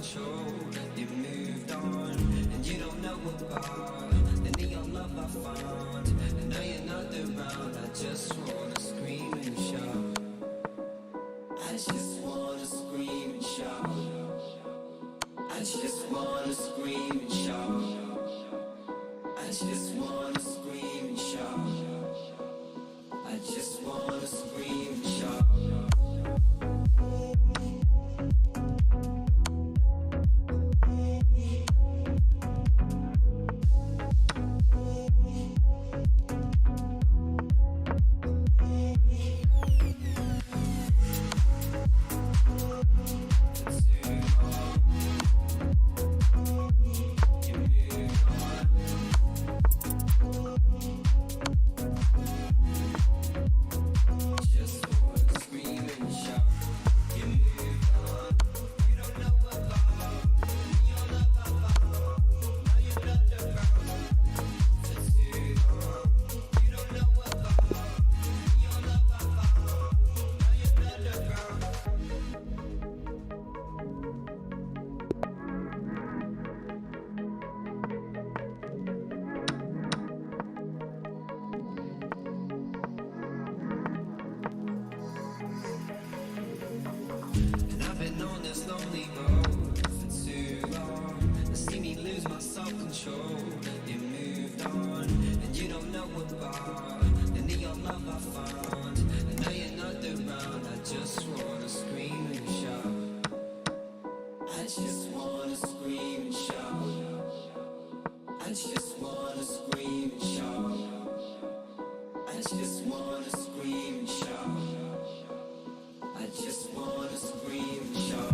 control. You moved on, and you don't know about the neon love I found. And now you're not around. I just wanna scream and shout. I just wanna scream and shout. I just wanna scream and shout. I just wanna scream and shout. I just wanna scream and shout. On this lonely road for too long, and see me lose my self-control. You moved on, and you don't know about the neon love I found. And now you're not around. I just wanna scream and shout. I just wanna scream and shout. I just wanna scream and shout. I just wanna scream and shout. I just wanna scream and shout.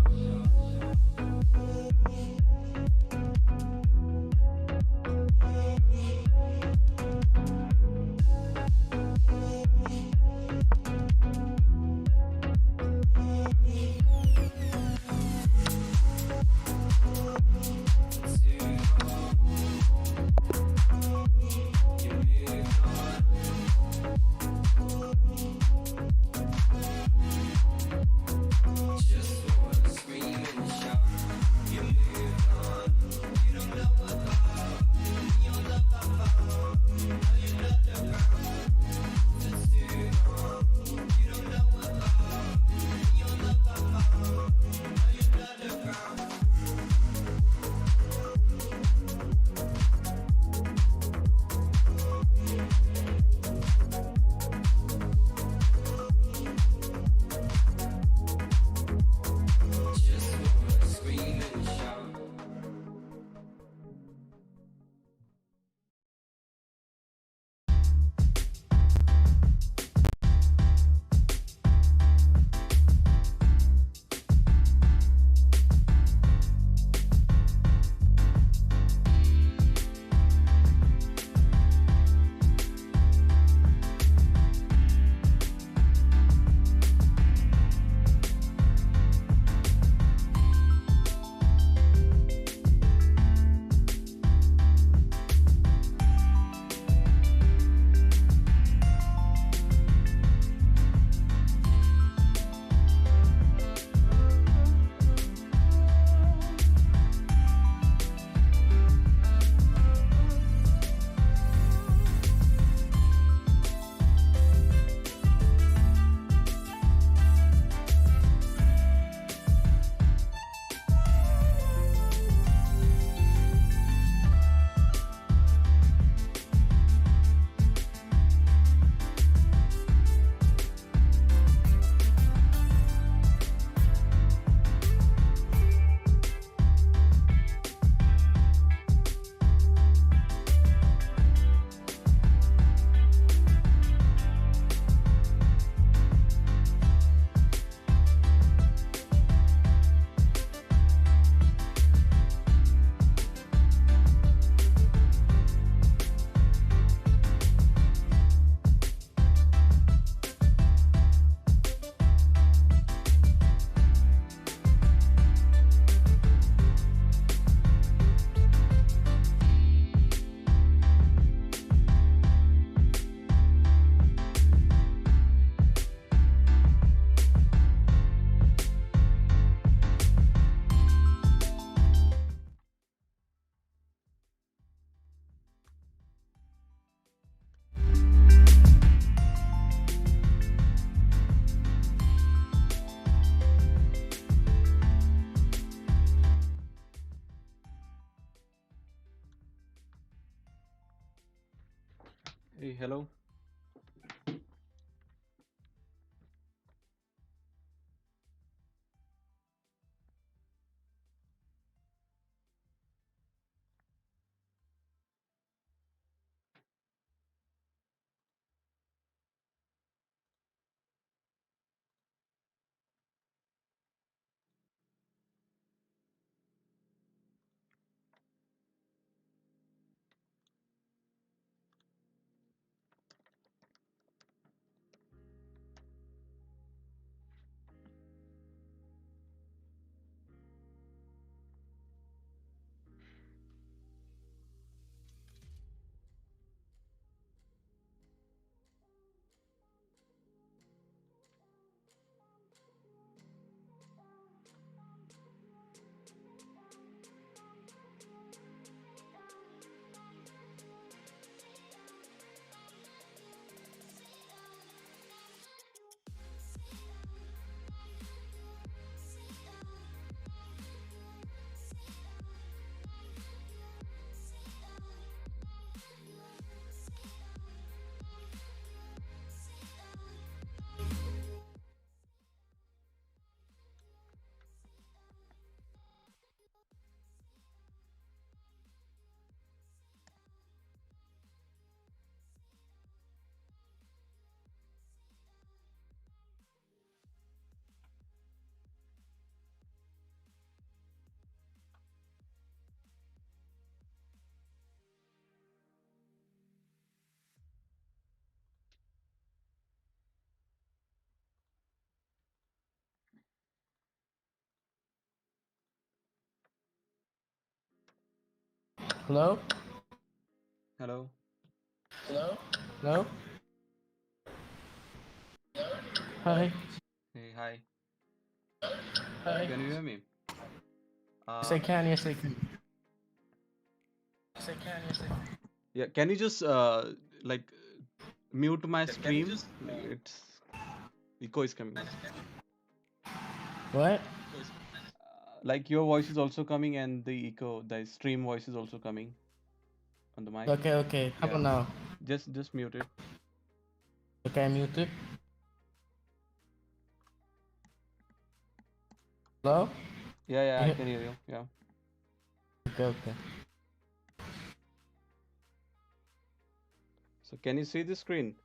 Hey, hello. Hello? Hello. Hello? Hi. Hey, hi. Hi. Can you hear me? Yes, I Uh, can. Yes, I can. Yes, I can. Yes, I can. yeah. Can you just like mute my stream? Like it's echo is coming. What? Like your voice is also coming, and the echo, the stream voice is also coming on the mic. Okay, okay. How Yeah. about now? Just mute it. Okay, I muted. Hello? Yeah, yeah. I Yeah. can hear you. Yeah. Okay, okay. So can you see the screen?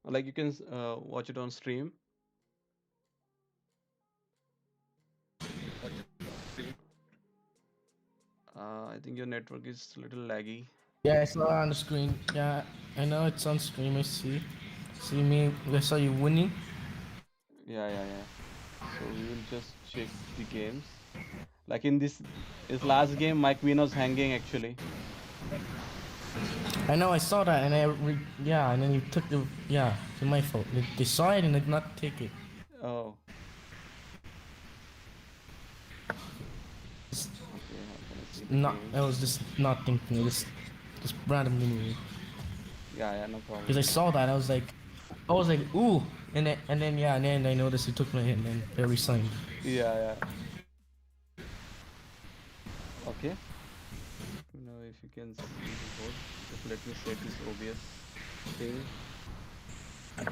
Like you can watch it on stream. I think your network is a little laggy. Yeah, I saw on the screen. Yeah, I know it's on stream. I see. See me. I saw you winning. Yeah, yeah, yeah. So we will just check the games. Like in this last game, Mike Wien was hanging actually. I know. I saw that, and yeah, and then you took the yeah. It's my fault. They saw it and did not take it. Oh, It's okay. How can I see the not. I games? was just not thinking. Just randomly moving. Yeah, yeah, no Because problem. I saw that, I was like, ooh, and then yeah, and then I noticed he took my hit, and then I resigned. Yeah, yeah. Okay. Now if you can see the board, just let me set this OBS thing. I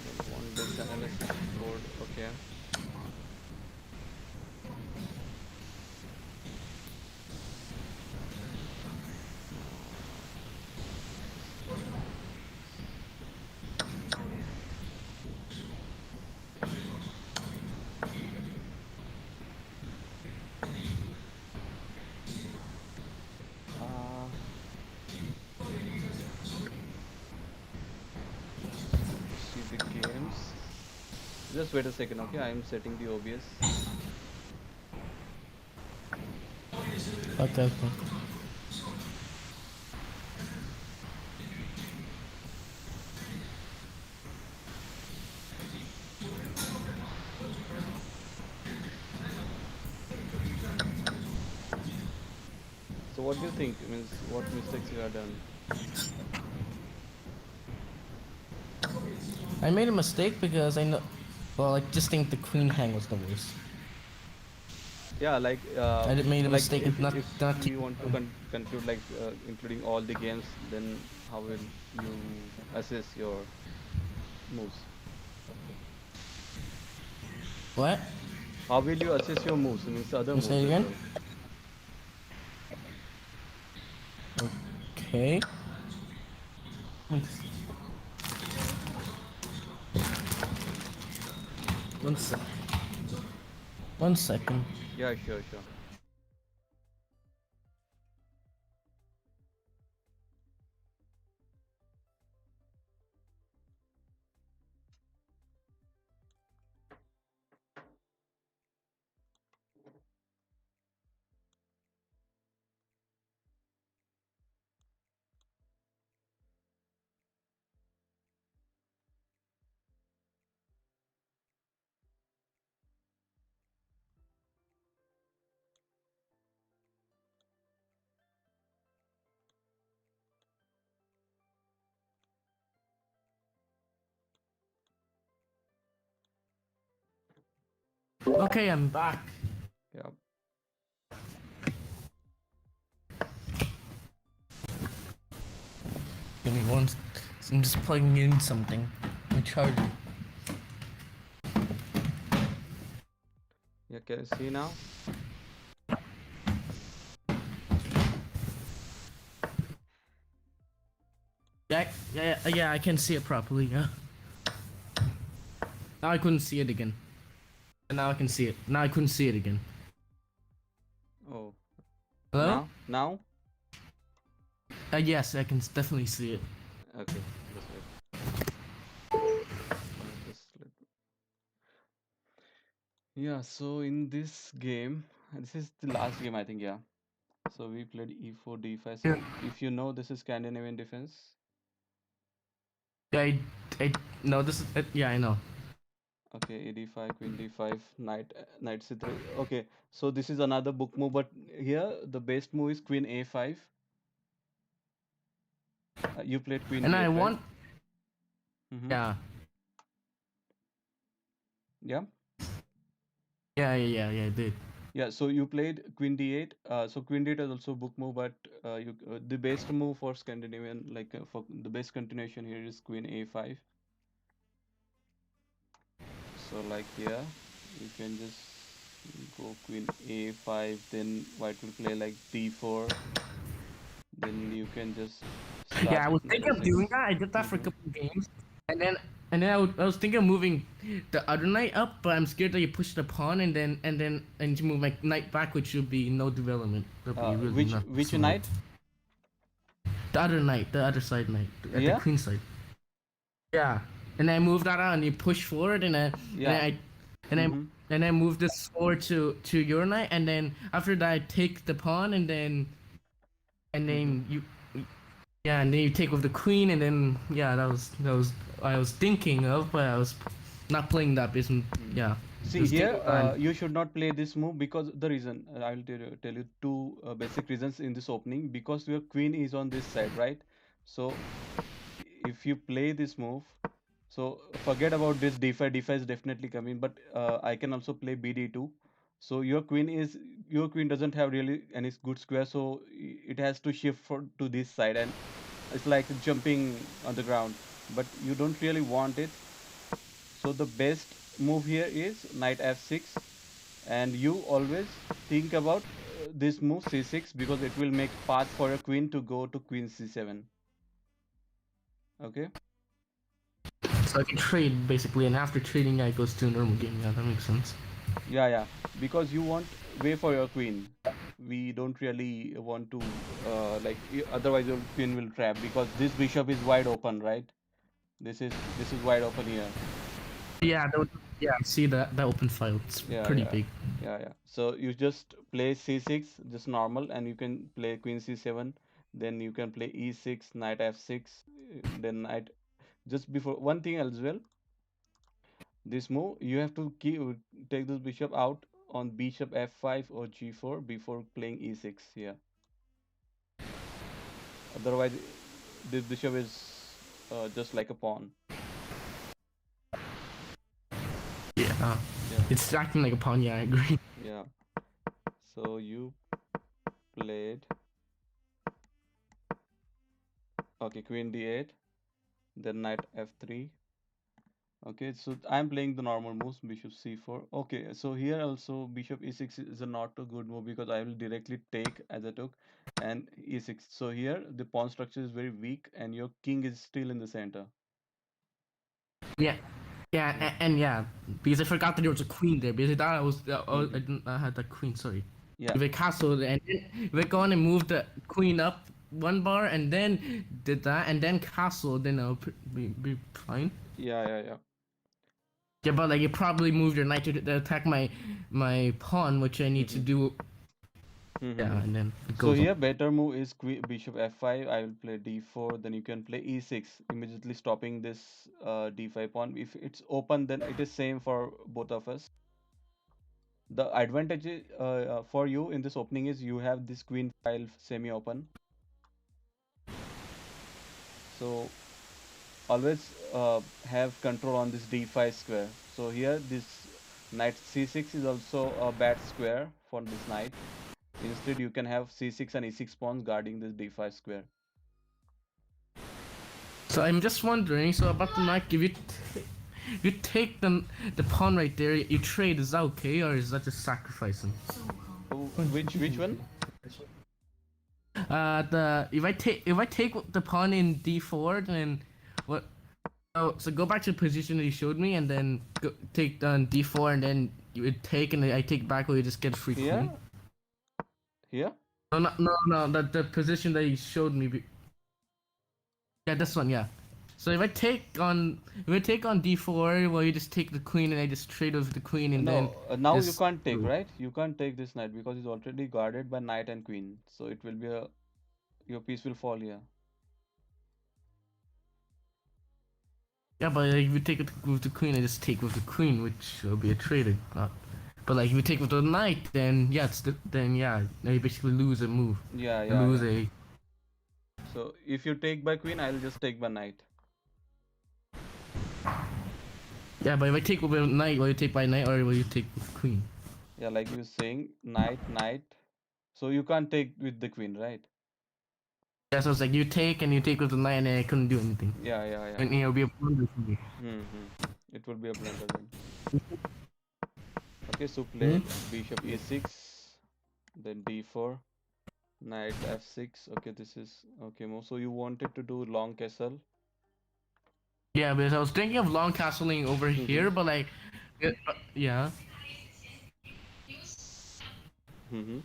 don't want this analysis board. Okay. Uh, to see the games. Just wait a second, okay? I am setting the OBS. Okay, okay. So what do you think? Means what mistakes you have done? I made a mistake because I know. Well, I just think the queen hang was the worst. Yeah, I did made a like mistake. It's if not we want to conclude like including all the games, then how will you assess your moves? what? How will you assess your moves? Means other Can you say moves it as again? well. Okay. One sec. 1 second. Yeah, sure, sure. Okay, I'm back. Yeah. Give me one. I'm just plugging in something. My charger. Yeah, can you see now? Yeah, I can see it properly. Yeah. Now I couldn't see it again. And now I can see it. Now I couldn't see it again. Oh, Hello? now? Yes, I can definitely see it. Okay, just wait. Just let. Yeah, so in this game, this is the last game, I think. Yeah. So we played e4, d5. Yeah, So if you know, this is Scandinavian defense. I no, this is yeah, I know. Okay, a d5, queen d5, knight c3. Okay, so this is another book move, but here the best move is queen a5. You played queen And I d8, right? want Mm-hmm. yeah, Yeah. yeah, I did. Yeah, so you played queen d8. So queen d8 is also book move, but the best move for Scandinavian, like for the best continuation here is queen a5. So like here, you can just go queen a5, then white will play like d4. Then you can just start Yeah, I was knight thinking of doing f6. that. I did that for a Mm-hmm. couple of games, and then I was thinking of moving the other knight up, but I'm scared that you push the pawn and to move my knight back, which would be no development. That'd be really not Which smart. knight? The other knight, the other side knight, at the Yeah, queen side. Yeah, and I moved that out, and you push forward, yeah. and I Mm-hmm. and I move this forward to your knight, and then after that I take the pawn, and Mm-hmm. then you yeah, and then you take with the queen, and then yeah, that was I was thinking of, but I was not playing that because yeah, See just take here, the time. you should not play this move because the reason I will tell you two basic reasons in this opening because your queen is on this side, right? So if you play this move, so forget about this d5. D5 is definitely coming, but I can also play bd2. So your queen doesn't have really any good square, so it has to shift to this side, and it's like jumping on the ground. But you don't really want it, so the best move here is knight f6, and you always think about this move c6 because it will make path for your queen to go to queen c7. Okay. So I can trade basically, and after trading, I goes to a normal game. Yeah, that makes sense. Yeah, yeah. Because you want way for your queen. We don't really want to otherwise your queen will trap because this bishop is wide open, right? This is wide open here. Yeah, yeah, I see that open file. It's Yeah, pretty yeah, big. yeah, yeah. So you just play c6, just normal, and you can play queen c7. Then you can play e6, knight f6. Then knight just before one thing as well. This move you have to take this bishop out on bishop f5 or g4 before playing e6 here. Otherwise, this bishop is just like a pawn. Oh, Yeah, it's acting like a pawn. Yeah, I agree. yeah. So you played, okay, queen d8, then knight f3. Okay, so I'm playing the normal moves, bishop c4. Okay, so here also bishop e6 is a not a good move because I will directly take as I took and e6. So here the pawn structure is very weak and your king is still in the center. Yeah, yeah, Yeah. and yeah, because I forgot that there was a queen there. Because I thought I Mm-hmm. didn't I had the queen. Sorry. Yeah. If I castle and then if I go on and move the queen up one bar and then did that and then castle, then I'll be fine. Yeah, yeah, yeah. Yeah, but like you probably moved your knight to attack my pawn, which I need to Mm-hmm. do. Yeah, Mm-hmm. and then it So goes on. here better move is bishop f5. I will play d4. Then you can play e6, immediately stopping this d5 pawn. If it's open, then it is same for both of us. The advantage for you in this opening is you have this queen file semi-open. So always have control on this d5 square. So here this knight c6 is also a bad square for this knight. Instead, you can have c6 and e6 pawns guarding this d5 square. So I'm just wondering. So about the knight, if you take the pawn right there, you trade. Is that okay, or is that just sacrificing? Oh, which one? The if I take the pawn in d4, then what? Oh, so go back to the position that you showed me, and then take on d4, and then you would take, and I take back, where you just get a free Here, queen. here. No, no, no, no. The position that you showed me. Yeah, this one. Yeah. So if I take on d4, well, you just take the queen, and I just trade with the queen, and then No, now you just. can't take, right? You can't take this knight because it's already guarded by knight and queen. So it will be a your piece will fall here. Yeah, but like, if you take it with the queen, I just take with the queen, which will be a trade. But like if you take with the knight, then yeah, then yeah, you basically lose a move. Yeah, You yeah, lose yeah. a. So if you take by queen, I'll just take by knight. Yeah, but if I take with a knight, will you take by knight or will you take with queen? Yeah, like you were saying, knight, knight. So you can't take with the queen, right? Yeah, so it's like you take and you take with the knight, and I couldn't do anything. Yeah, yeah, yeah. And it'll be a blunder for me. Mm-hmm. It will be a blunder then. Okay, so play bishop e6, then d4, knight f6. Okay, this is okay. So you wanted to do long castle. Yeah, because I was thinking of long castling over here, but like, yeah. Mm-hmm.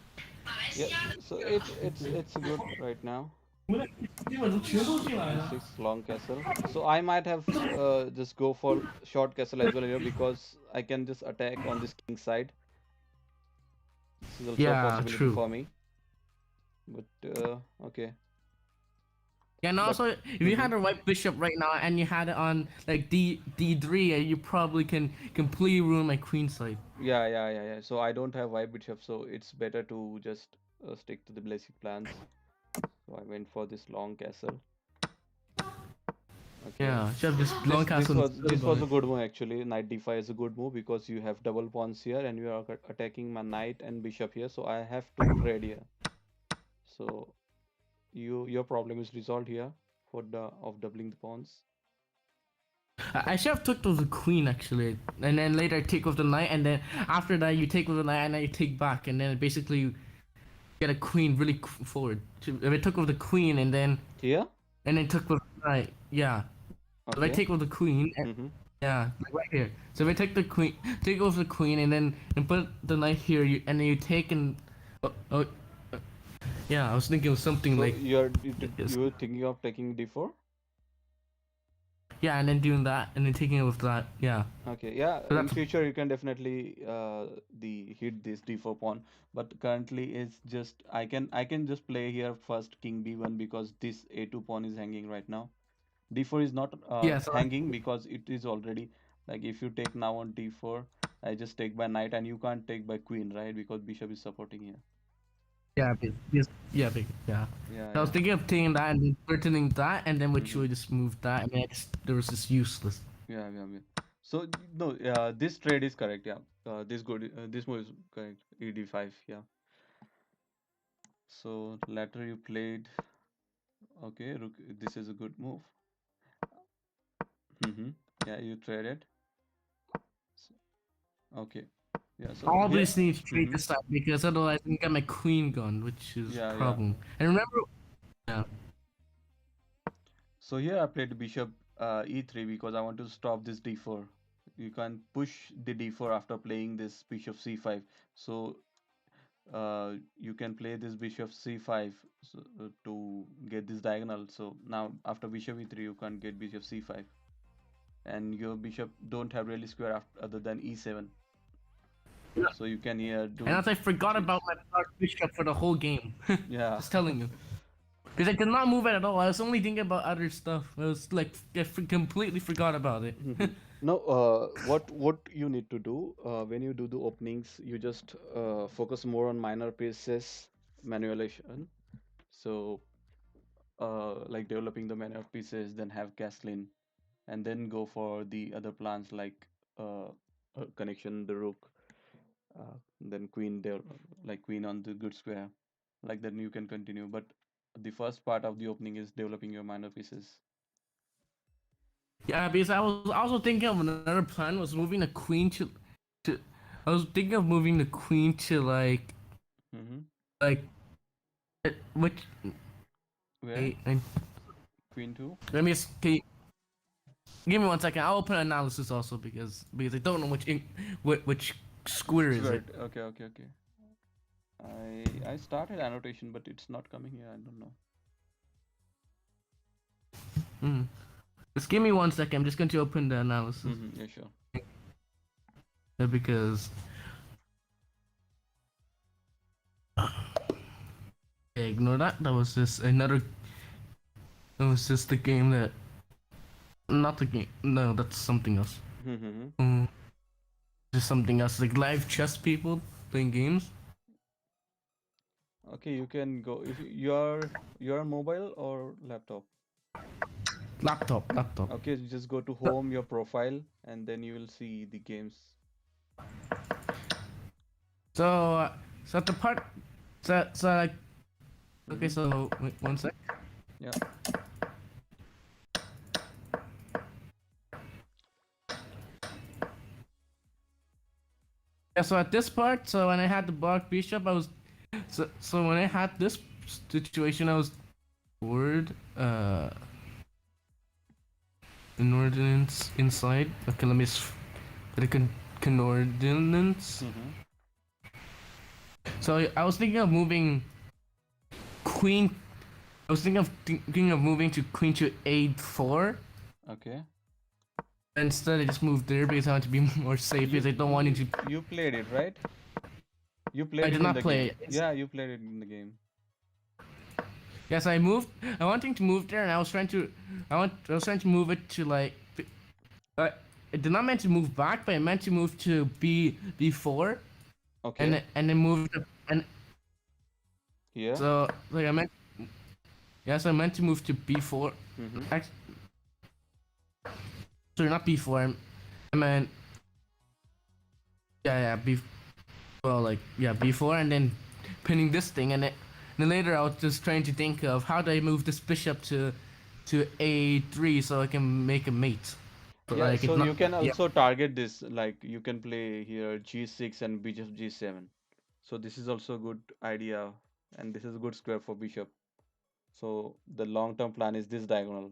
Yeah, so it's good right now. E6 long castle. So I might have just go for short castle as well here because I can just attack on this king side. This is also a Yeah, possibility true. for me. But okay. Yeah, and But also if you had a white bishop right now and you had it on like d3, you probably can completely ruin my queen side. yeah. So I don't have white bishop, so it's better to just stick to the basic plans. So I went for this long castle. Okay. Yeah, should have just long castle. This was a good move actually. Knight d5 is a good move because you have double pawns here and you are attacking my knight and bishop here. So I have to trade here. So your problem is resolved here for the of doubling the pawns. I should have took with the queen actually, and then later take with the knight, and then after that you take with the knight, and then you take back, and then basically get a queen really forward. If I took with the queen, and then Here? took with the knight, yeah. So if I Okay. take with the queen, Mm-hmm. yeah, like right here. So if I take the queen, take over the queen, and then put the knight here, and then you take and yeah, I was thinking of something So like you're thinking of taking d4? yeah, and then doing that, and then taking it with that, yeah. Okay, yeah. So In that's future you can definitely the hit this d4 pawn, but currently it's just I can just play here first king b1 because this a2 pawn is hanging right now. D4 is not yeah. So hanging because it is already like if you take now on d4, I just take by knight and you can't take by queen, right? Because bishop is supporting here. yeah, yeah, yeah. Yeah, I was yeah. thinking of taking that and then returning that, and then which Mm-hmm. would just move that, and then there was this useless. Yeah. So no, this trade is correct. Yeah, this good. This move is correct. ED5. Yeah. So later you played. Okay, rook. This is a good move. Mm-hmm. Yeah, you traded. S- Okay. Yeah. So I here. obviously need to trade Mm-hmm. this side because otherwise I can get my queen gone, which is a Yeah, yeah. problem. And remember, yeah, So here I played bishop e3 because I want to stop this d4. You can push the d4 after playing this bishop c5. So you can play this bishop c5 so, to get this diagonal. So now after bishop e3 you can't get bishop c5, and your bishop don't have really square after, other than e7. So you can here and do also I forgot about cheats. my dark bishop for the whole game. Yeah. Just telling you. Because I did not move it at all. I was only thinking about other stuff. I was like, completely forgot about it. Mhm. Now, what you need to do when you do the openings, you just focus more on minor pieces manualization. So, like developing the minor pieces, then have Gaslin, and then go for the other plans like connection, the rook, then queen there, like queen on the good square. Like then you can continue. But the first part of the opening is developing your minor pieces. Yeah, because I was also thinking of another plan was moving the queen to I was thinking of moving the queen to Mm-hmm. like which Where? wait, Queen two. let me just give me 1 second. I'll open analysis also because I don't know which square is it. Squared. Okay, okay, okay. I started annotation, but it's not coming here. I don't know. Mm. Just give me 1 second. I'm just going to open the analysis Mm-hmm. Yeah, sure. because okay, ignore that. That was just another. That was just the game that not the game. No, that's something else. Mm-hmm. Mm, just something else like live chess people playing games. Okay, you can go if you're on mobile or laptop. Laptop. Okay, you just go to home, your profile, and then you will see the games. So the part. So like okay. Mm-hmm. So wait 1 sec. Yeah. Yeah, so at this part, so when I had the block bishop, I was so when I had this situation, I was word an ordinance inside. Okay, let me get a con ordinance. Mm-hmm. So I was thinking of moving queen. I was thinking of moving to queen to a4. Okay. Instead, I just moved there because I want to be more safe. Because I don't want it to. You played it, right? You played I it did in not the play game. it. Yeah, you played it in the game. Yes, I moved. I wanting to move there, and I was trying to. I was trying to move it to like. I did not meant to move back, but I meant to move to b4, Okay. and then move to, and Here. so like I meant. Yes, I meant to move to b4. Mm-hmm. Sorry, not b4. I meant. Yeah, b. Well, like yeah, b4, and then pinning this thing, and then later I was just trying to think of how do I move this bishop to a3 so I can make a mate. But Yeah, like so it's not. you can Yeah. also target this, like you can play here g6 and bishop g7. So this is also a good idea, and this is a good square for bishop. So the long-term plan is this diagonal.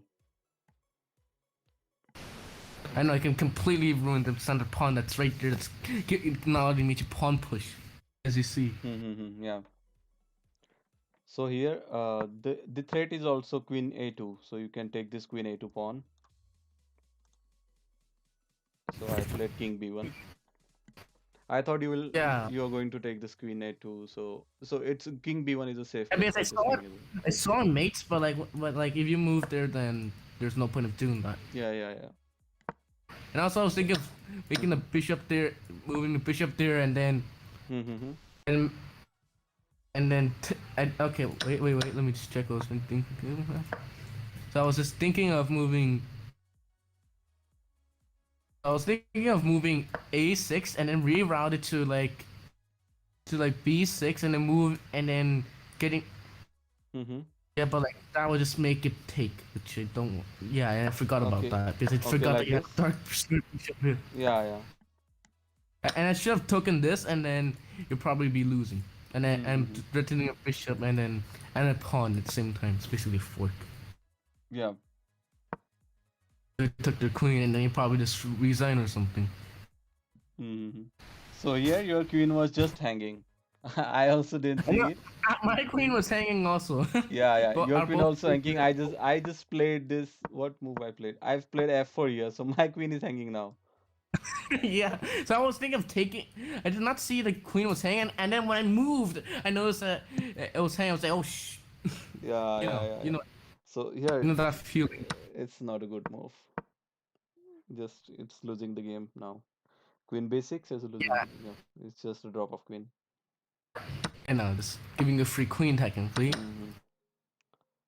I know I can completely ruin the center pawn that's right there. That's not allowing me to pawn push, as you see. Yeah. So here, the threat is also queen a2. So you can take this queen a2 pawn. So I played king b1. I thought Yeah. you are going to take this queen a2. So it's king b1 is a safe I bet mean, for this king a2. I saw mates, but like if you move there, then there's no point of doing that. Yeah, yeah, yeah. And also, I was thinking of making the bishop there, moving the bishop there, and then Mm-hmm. and and then okay, wait. Let me just check. I was thinking. So I was just thinking of moving. I was thinking of moving a6 and then reroute it to like b6 and then move and then getting Mm-hmm. yeah, but like that would just make it take, which I don't. Yeah, I forgot about Okay. that because I Okay, forgot that like you this. have dark pursuit bishop here. Yeah, yeah. And I should have taken this, and then you'll probably be losing. And then I'm Mm-hmm. threatening a bishop and a pawn at the same time. It's basically a fork. Yeah. They took their queen, and then you probably just resign or something. Mm-hmm. So here your queen was just hanging. I also didn't And see it. my queen was hanging also. Yeah, yeah. but Your are queen both also hanging. I just played this. What move I played? I've played f4 here, so my queen is hanging now. yeah. So I was thinking of taking. I did not see the queen was hanging, and then when I moved, I noticed that it was hanging. I was like, oh shh. Yeah, You yeah, know, yeah, you yeah. know, So here, you know that feeling. it's not a good move. Just it's losing the game now. Queen b6 is losing Yeah. the game. It's just a drop of queen. You know, just giving a free queen technically. Hmm.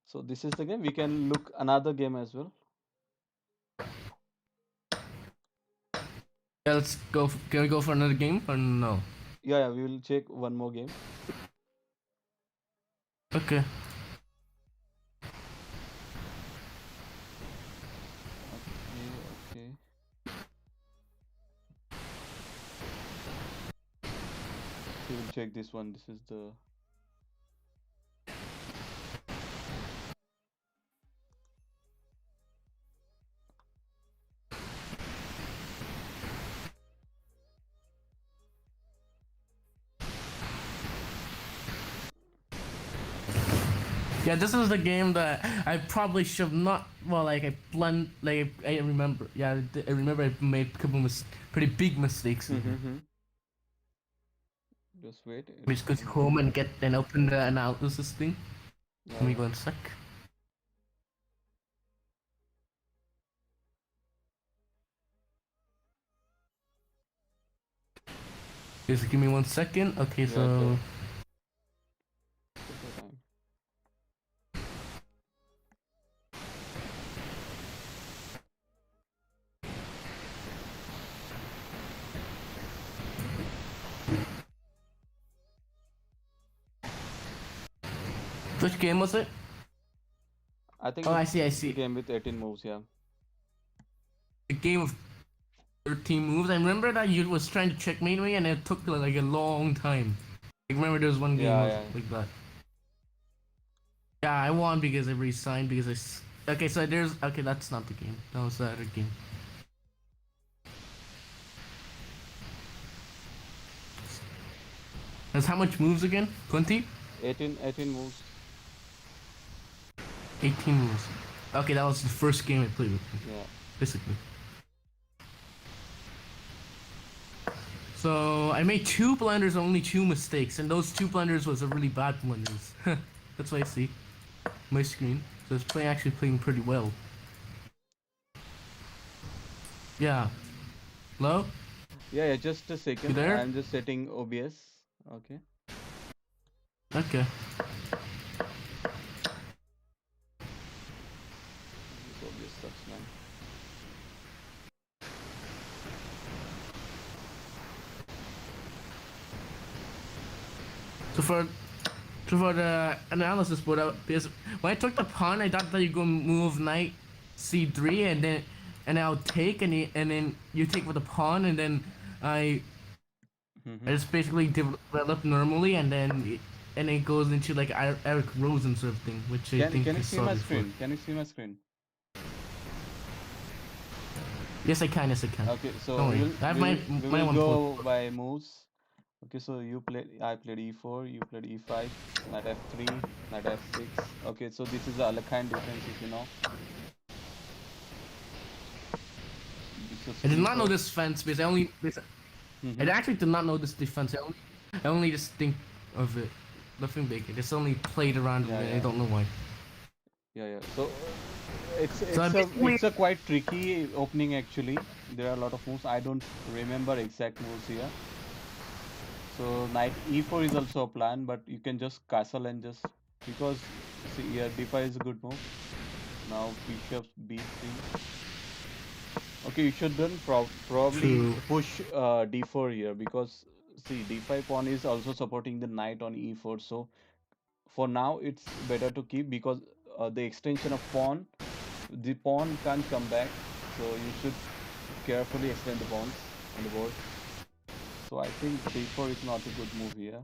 So this is the game. We can look another game as well. Yeah, let's go. Can we go for another game or no? Yeah, yeah. We will check one more game. Okay. Okay, okay. So we'll check this one. This is the. Yeah, this is the game that I probably should not. Well, like I blend. Like I remember. Yeah, I remember I made a couple pretty big mistakes in here. Mm-hmm. Just wait. We It's just go to coming. home and get and open the analysis thing. Yeah, Let me yeah. go in a sec. Just give me 1 second. Okay, Yeah, so take your time. which game was it? I think Oh, I it's see. I the see. game with 18 moves. Yeah. The game of 13 moves. I remember that you was trying to checkmate me, and it took like a long time. I remember there was one game Yeah, of, yeah. like that. Yeah, I won because I resigned because okay, so there's okay. That's not the game. That was the other game. That's how much moves again? 20? 18 moves. 18 moves. Okay, that was the first game I played with him, Yeah. basically. So I made 2 blunders, only 2 mistakes, and those 2 blunders was a really bad blunders. That's what I see. My screen. So it's actually playing pretty well. Yeah. Hello? Yeah, yeah. Just a second. there? I'm just setting OBS. Okay. Okay. This OBS sucks, man. So for the analysis board, because when I took the pawn, I thought that you go move knight c3 and I'll take and then you take with the pawn and then I Mm-hmm. just basically develop normally and then it goes into like Eric Rosen sort of thing, which I think Can I you see saw my before. screen? Can you see my screen? Yes, I can. Yes, I can. Okay, so Don't we worry. will, I have we my will, we my will one go point. by moves. Okay, so I played e4, you played e5, knight f3, knight f6. Okay, so this is the Alekhine difference, if you know. This is I did not know e4. this fence because I Mm-hmm. actually did not know this defense. I only just think of it. Nothing big. I just only played around Yeah, with it. yeah. I don't know why. Yeah, yeah. So it's So I basically it's a quite tricky opening actually. There are a lot of moves. I don't remember exact moves here. So knight e4 is also a plan, but you can just castle and just because see here d5 is a good move. Now bishop b3. Okay, you shouldn't probably True. push d4 here because see d5 pawn is also supporting the knight on e4. So for now it's better to keep because the extension of pawn, the pawn can't come back. So you should carefully extend the pawns on the board. So I think d4 is not a good move here.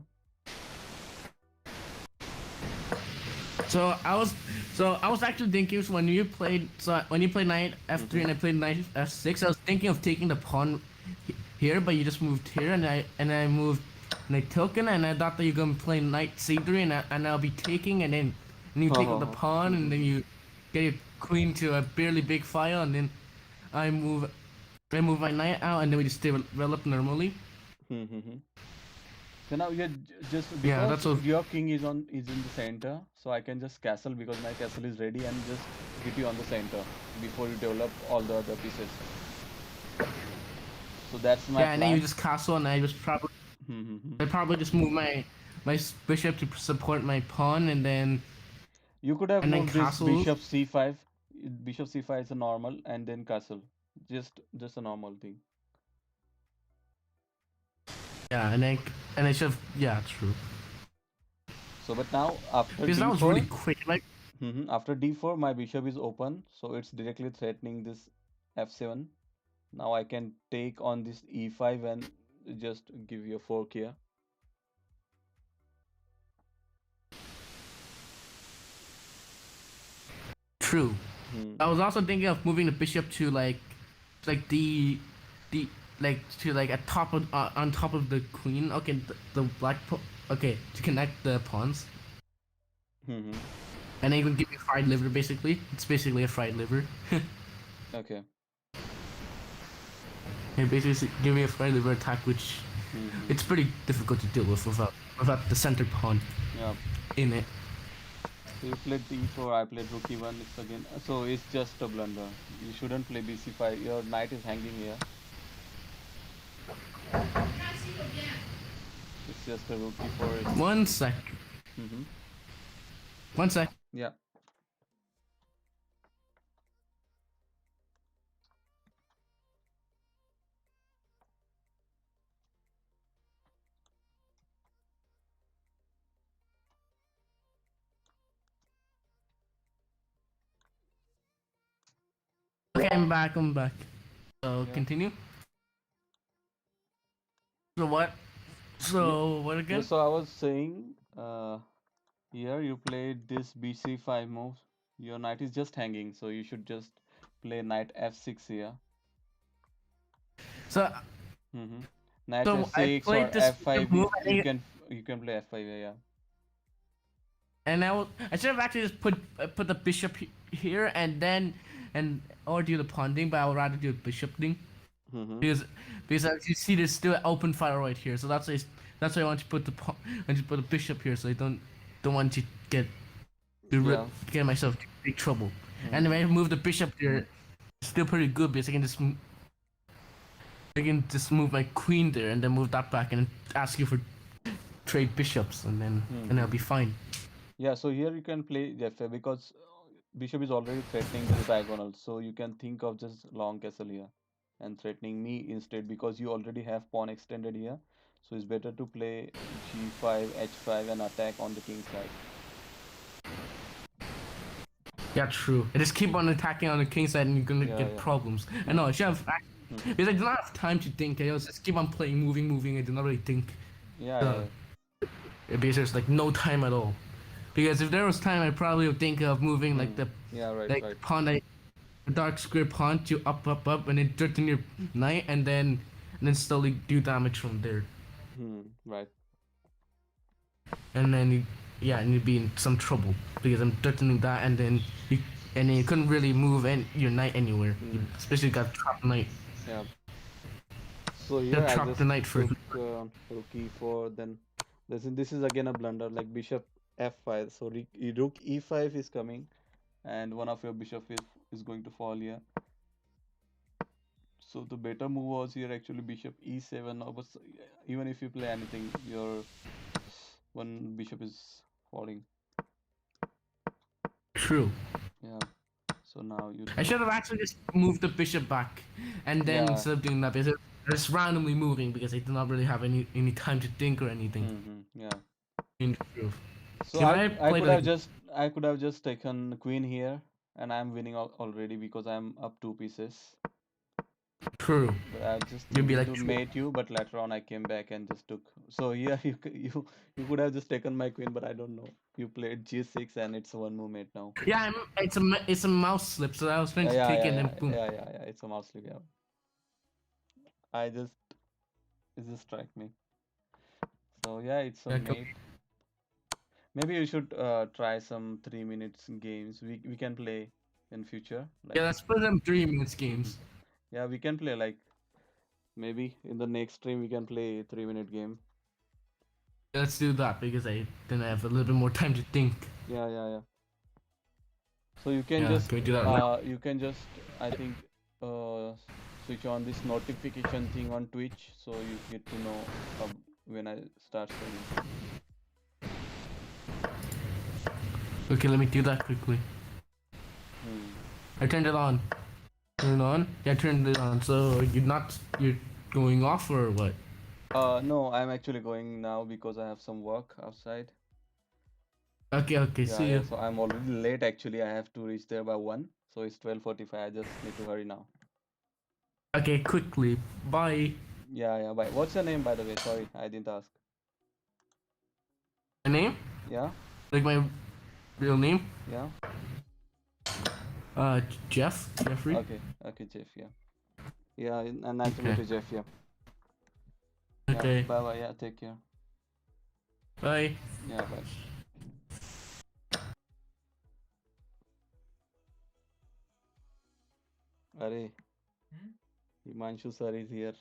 So I was, so I was actually thinking when you played, so when you played knight f3 and I played knight f6, I was thinking of taking the pawn here, but you just moved here, and I moved knight token, and I thought that you're gonna play knight c3, and I'll be taking, and you take with the pawn, and then you get your queen to a barely big file, and then I move, I move my knight out, and then we just develop normally. So now you're just Yeah, because that's what. your king is in the center, so I can just castle because my castle is ready and just hit you on the center before you develop all the other pieces. So that's my Yeah, and then you plan. just castle, and I just probably, I probably just move my bishop to support my pawn, You could have and then moved this castle. bishop c5. Bishop c5 is a normal, and then castle. Just a normal thing. Yeah, and I should have, yeah, true. So, but now after Because that was really d4, quick. Like, after d4, my bishop is open, so it's directly threatening this f7. Now I can take on this e5 and just give you a fork here. true. Hmm. I was also thinking of moving the bishop to like the like to like at top of on top of the queen. Okay, the okay, to connect the pawns, Hmm. and then you can give me fried liver. Basically, it's basically a fried liver. Okay. It basically give me a fried liver attack, which Hmm. it's pretty difficult to deal with without the center pawn Yeah. in it. So you played d4, I played rook e1. It's again. So it's just a blunder. You shouldn't play bc5. Your knight is hanging here. It's just a rook e4. It's. One sec. Hmm. One sec. Yeah. Okay, I'm back. I'm back. So Yeah. continue. So what? Yeah. So what Yeah. again? So I was saying, here you played this bc5 move. Your knight is just hanging, so you should just play knight f6 here. So Mm-hmm. Knight so I f6 or played this f5. move, You can play f5 here. Yeah. and I should have actually just put the bishop here, and or do the pawn thing, but I would rather do the bishop thing Mm-hmm. because as you see, there's still open file right here. So that's why I want to put the pawn, I want to put the bishop here, so I don't want to Yeah. get myself in big trouble. And if Mm-hmm. I move the bishop there, it's still pretty good because I can just move my queen there and then move that back and ask you for trade bishops, and I'll Mm-hmm. be fine. Yeah. So here you can play f5 because bishop is already threatening this diagonal. So you can think of just long castle here and threatening me instead because you already have pawn extended here. So it's better to play g5, h5 and attack on the king side. Yeah, true. I just keep on attacking on the king side and you're gonna Yeah, get yeah. problems. I know, I should have. Mm-hmm. Because I do not have time to think. I just keep on playing, moving. I do not really think. Yeah, Uh, yeah. because there's like no time at all. Because if there was time, I probably would think of moving like the Yeah, right, like right. pawn, like dark square pawn to up, and then threaten your knight, and then slowly do damage from there. Right. And then yeah, and you'd be in some trouble because I'm threatening that, and then you couldn't really move your knight anywhere. You especially got trapped knight. Yeah. So You here got I trapped the just knight for. took rook e4. Then this is again a blunder like bishop f5. So rook e5 is coming, and one of your bishop is going to fall here. So the better move was here actually bishop e7. Now, but even if you play anything, your one bishop is falling. True. Yeah. So now you I take. should have actually just moved the bishop back, and then Yeah. instead of doing that, because just randomly moving because I did not really have any time to think or anything. Yeah. In the truth, So if I I I played could like have just taken queen here, and I'm winning already because I'm up two pieces. true, But I was just you'd be thinking like, to true. mate you, but later on I came back and just took. So here you could have just taken my queen, but I don't know. You played g6 and it's one move mate now. Yeah, it's a mouse slip, so I was trying Yeah, to yeah, take it yeah, and then yeah, boom. yeah, yeah, yeah. It's a mouse sleeve. Yeah. I just it just strike me. So yeah, it's a Yeah, mate. Maybe you should try some 3 minutes games. We can play in future. yeah, Like, let's play them 3 minutes hmm games. yeah, we can play like maybe in the next stream we can play 3 minute game. Let's do that because I then I have a little bit more time to think. Yeah, yeah, yeah. So Yeah, can we do that now? you can just I think switch on this notification thing on Twitch so you get to know when I start streaming. Okay, let me do that quickly. Hmm. I turned it on. Turn it on? Yeah, I turned it on. So you're going off or what? No, I'm actually going now because I have some work outside. Okay, okay, Yeah, see yeah. you. So I'm already late actually. I have to reach there by 1. So it's 12:45. I just need to hurry now. Okay, quickly. Bye. Yeah, yeah. Bye. What's your name by the way? Sorry, I didn't ask. My name? Yeah, Like my real name? yeah. Jeff? Jeffrey? Okay, okay, Jeff. Yeah, yeah. Nice to meet Okay. you, Jeff. Yeah, yeah. Okay. Bye, bye. Yeah, take care. Bye. Yeah, bye. Arey, Himanshu sir is here.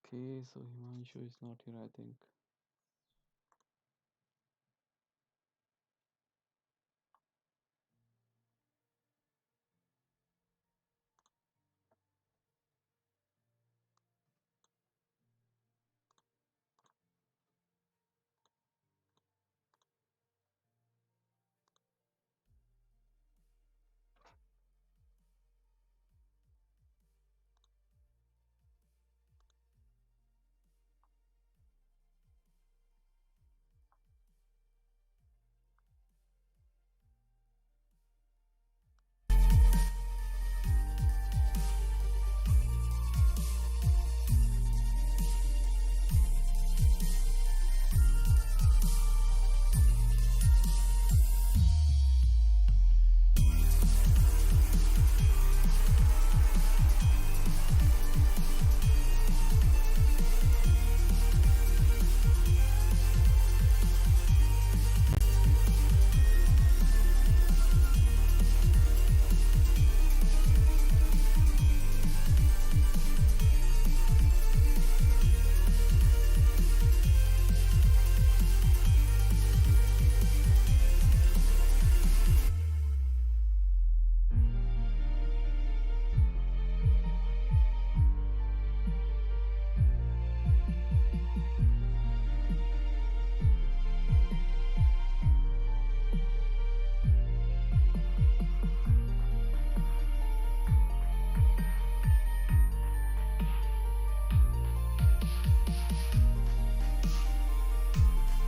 Okay, so Himanshu is not here, I think.